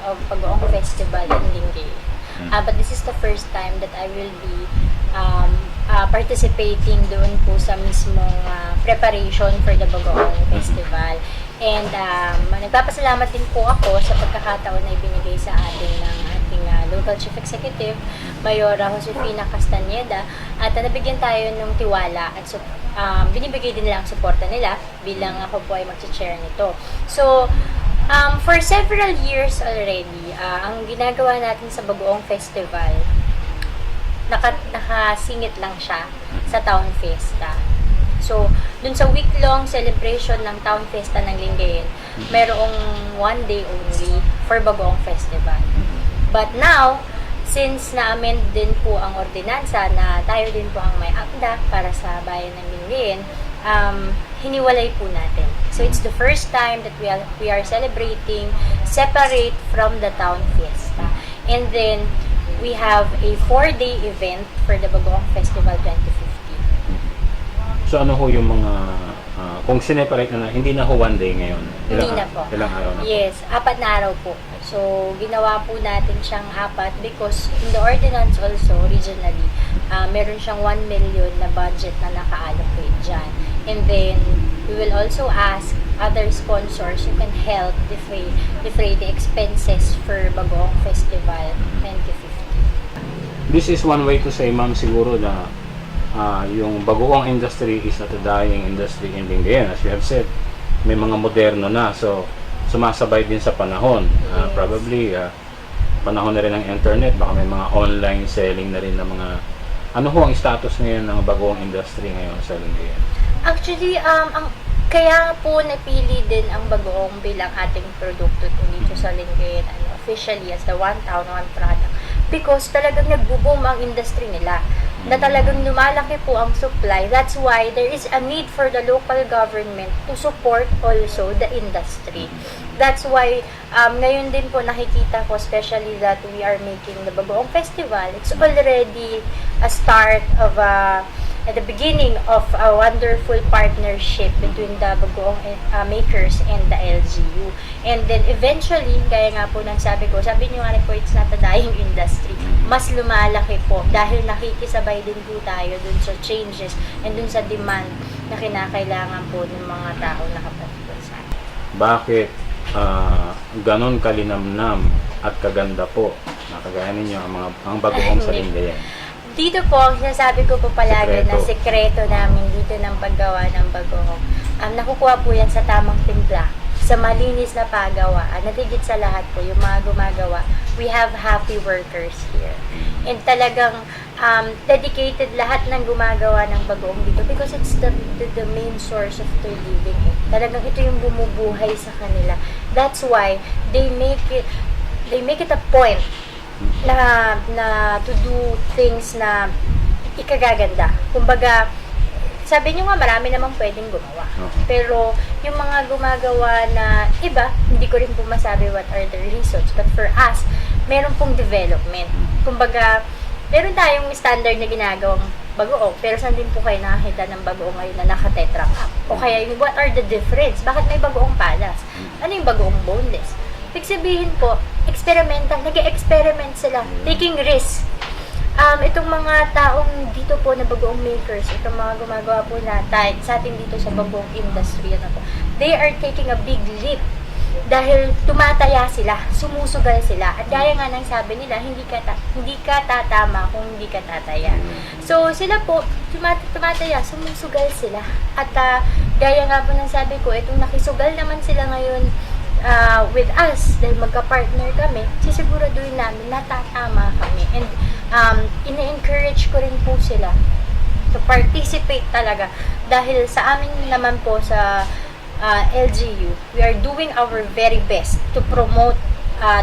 of Bagoong Festival in Lingayen. But this is the first time that I will be participating doon po sa mismong preparation for the Bagoong Festival. And nagpapasalamat din po ako sa pagkakataon na ibinigay sa atin ng ating local chief executive, Mayora Josefina Castañeda, at nabigyan tayo ng tiwala at binibigay din nila ang suporta nila bilang ako po ay mag-chair nito. So, for several years already, ang ginagawa natin sa Bagoong Festival, nakasingit lang siya sa Town Fiesta. So, dun sa week-long celebration ng Town Fiesta ng Lingayen, merong one day only for Bagoong Festival. But now, since na-amend din po ang ordinansa na tayo din po ang may akda para sa bayan ng Lingayen, hiniwalay po natin. So, it's the first time that we are celebrating separate from the Town Fiesta. And then, we have a 4-day event for the Bagoong Festival 2015. So ano ho yung mga, kung sineparate na hindi na ho one day ngayon? Hindi na po. Ilang araw na po? Yes, 4 na araw po. So, ginawa po natin siyang 4 because in the ordinance also, regionally, meron siyang 1 million na budget na naka-allocate dyan. And then, we will also ask other sponsors who can help defray the expenses for Bagoong Festival 2015. This is one way to say, ma'am, siguro na yung bagoong industry is not a dying industry in Lingayen. As you have said, may mga moderno na. So, sumasabay din sa panahon. Yes. Probably, panahon na rin ng internet. Baka may mga online selling na rin ng mga... Ano ho ang status ngayon ng bagoong industry ngayon sa Lingayen? Actually, kaya po napili din ang Bagoong bilang ating produkto dito sa Lingayen officially as the One Town, One Product. Because talagang nagbo-boom ang industry nila. Na talagang lumalaki po ang supply. That's why there is a need for the local government to support also the industry. That's why ngayon din po nakikita ko, especially that we are making the Bagoong Festival, it's already a start of at the beginning of a wonderful partnership between the Bagoong makers and the LGU. And then eventually, kaya nga po nang sabi niyo nga po, it's not a dying industry. Mas lumalaki po dahil nakikisabay din po tayo dun sa changes and dun sa demand na kinakailangan po ng mga tao na kapatid sa atin. Bakit ganon kalinamnam at kaganda po nakagaya ninyo ang bagoong sa Lingayen? Dito po, ang sinasabi ko po palagi Sekreto. na sekreto namin dito ng paggawa ng bagoong. Nakukuha po yan sa tamang timpla, sa malinis na pagawaan. Natigit sa lahat po, yung mga gumagawa, we have happy workers here. And talagang dedicated lahat ng gumagawa ng bagoong dito because it's the main source of their living. Talagang ito yung bumubuhay sa kanila. That's why they make it a point na to do things na ikagaganda. Kumbaga, sabi nyo nga marami namang pwedeng gumawa. Pero yung mga gumagawa na iba, hindi ko rin po masabi what are the reasons. But for us, meron pong development. Kumbaga, meron tayong standard na ginagawang bagoong, pero saan din po kayo nakakita ng bagoong ngayon na naka-tetra pack? O kaya yung what are the difference? Bakit may bagoong palas? Ano yung bagoong boneless? Ibig sabihin po, experimental, nag-experiment sila, taking risk. Itong mga taong dito po na bagoong makers, itong mga gumagawa po na sa atin dito sa bagoong industry, they are taking a big leap. Dahil tumataya sila, sumusugal sila. At gaya nga ng sabi nila, hindi ka tatama kung hindi ka tataya. So, sila po, tumataya, sumusugal sila. At gaya nga po ng sabi ko, itong nakisugal naman sila ngayon with us, dahil magka-partner kami, sisiguraduhin namin natatama kami. And ina-encourage ko rin po sila to participate talaga. Dahil sa amin naman po sa LGU, we are doing our very best to promote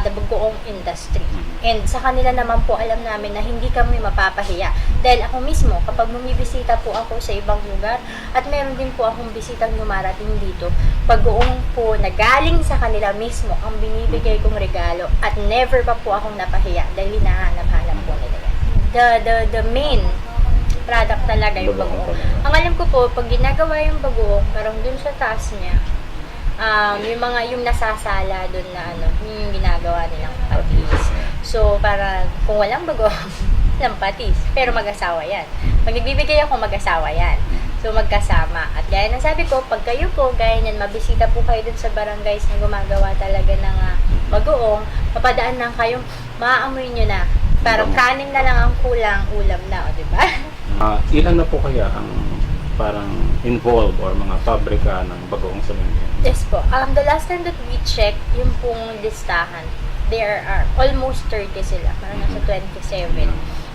the bagoong industry. And sa kanila naman po, alam namin na hindi kami mapapahiya. Dahil ako mismo, kapag bumibisita po ako sa ibang lugar, at meron din po akong bisitang lumarating dito, bagoong po na galing sa kanila mismo ang binibigay kong regalo, at never pa po akong napahiya dahil hinahanap-hanap po nila yan. The main product talaga yung bagoong. Ang alam ko po, pag ginagawa yung bagoong, parang dun sa taas niya, yung nasasala doon na yung ginagawa nilang patis. So, para kung walang bagoong, walang patis. Pero mag-asawa yan. Pag nagbibigay ako, mag-asawa yan. So, magkasama. At gaya ng sabi ko, pag kayo po, gaya niyan, mabisita po kayo dun sa barangays na gumagawa talaga ng bagoong, mapadaan lang kayong, maaamoy nyo na. Parang kanin na lang ang kulang, ulam na, o diba? Ilan na po kaya ang parang involved or mga pabrika ng bagoong sa Lingayen? Yes po. The last time that we checked, yung pong listahan, there are almost 30 sila. Parang nasa 27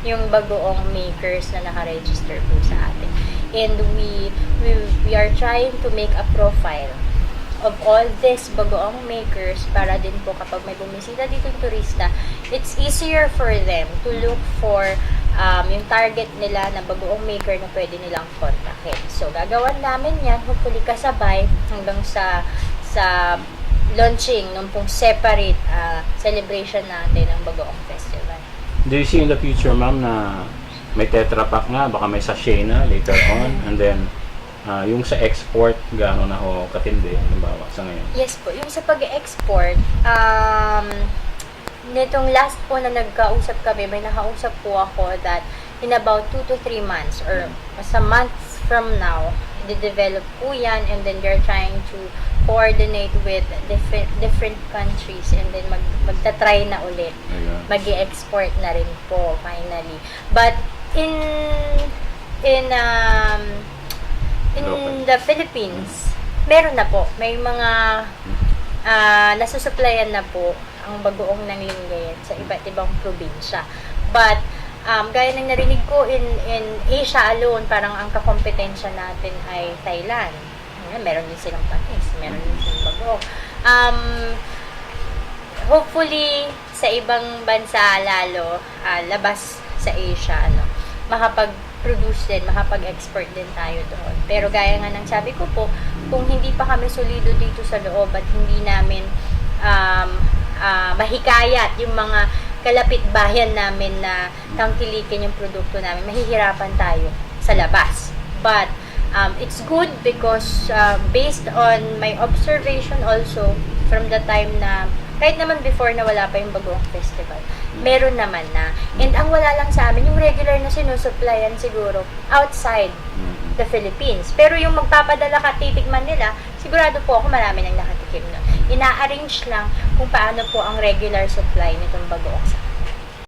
yung bagoong makers na nakaregister po sa atin. And we are trying to make a profile of all these bagoong makers para din po kapag may bumisita dito yung turista, it's easier for them to look for yung target nila na bagoong maker na pwede nilang kontakin. So, gagawan namin yan, hopefully kasabay hanggang sa launching nung pong separate celebration natin ng Bagoong Festival. Do you see in the future, ma'am, na may Tetra Pak nga, baka may sachet na later on, and then yung sa export, gaano na ho katindi, halimbawa, sa ngayon? Yes po, yung sa pag-export, nitong last po na nagkausap kami, may nakausap po ako that in about 2 to 3 months or sa months from now, de-develop po yan, and then they're trying to coordinate with different countries, and then magta-try na ulit. Mag-i-export na rin po finally. But in the Philippines, meron na po. May mga nasusupplyan na po ang bagoong ng Lingayen sa iba't ibang probinsya. But gaya ng narinig ko, in Asia alone, parang ang kakompetensya natin ay Thailand. Meron din silang patis, meron din silang bagoong. Hopefully, sa ibang bansa lalo, labas sa Asia, makapag-produce din, makapag-export din tayo doon. Pero gaya nga ng sabi ko po, kung hindi pa kami solido dito sa loob at hindi namin mahikayat yung mga kalapit bayan namin na tangkilikin yung produkto namin, mahihirapan tayo sa labas. But it's good because based on my observation also from the time na kahit naman before na wala pa yung Bagoong Festival, meron naman na. And ang wala lang sa amin, yung regular na sinusupplyan siguro outside the Philippines. Pero yung magpapadala ka, titikman nila, sigurado po ako marami nang nakatikim nun. Ina-arrange lang kung paano po ang regular supply nitong Bagoong sa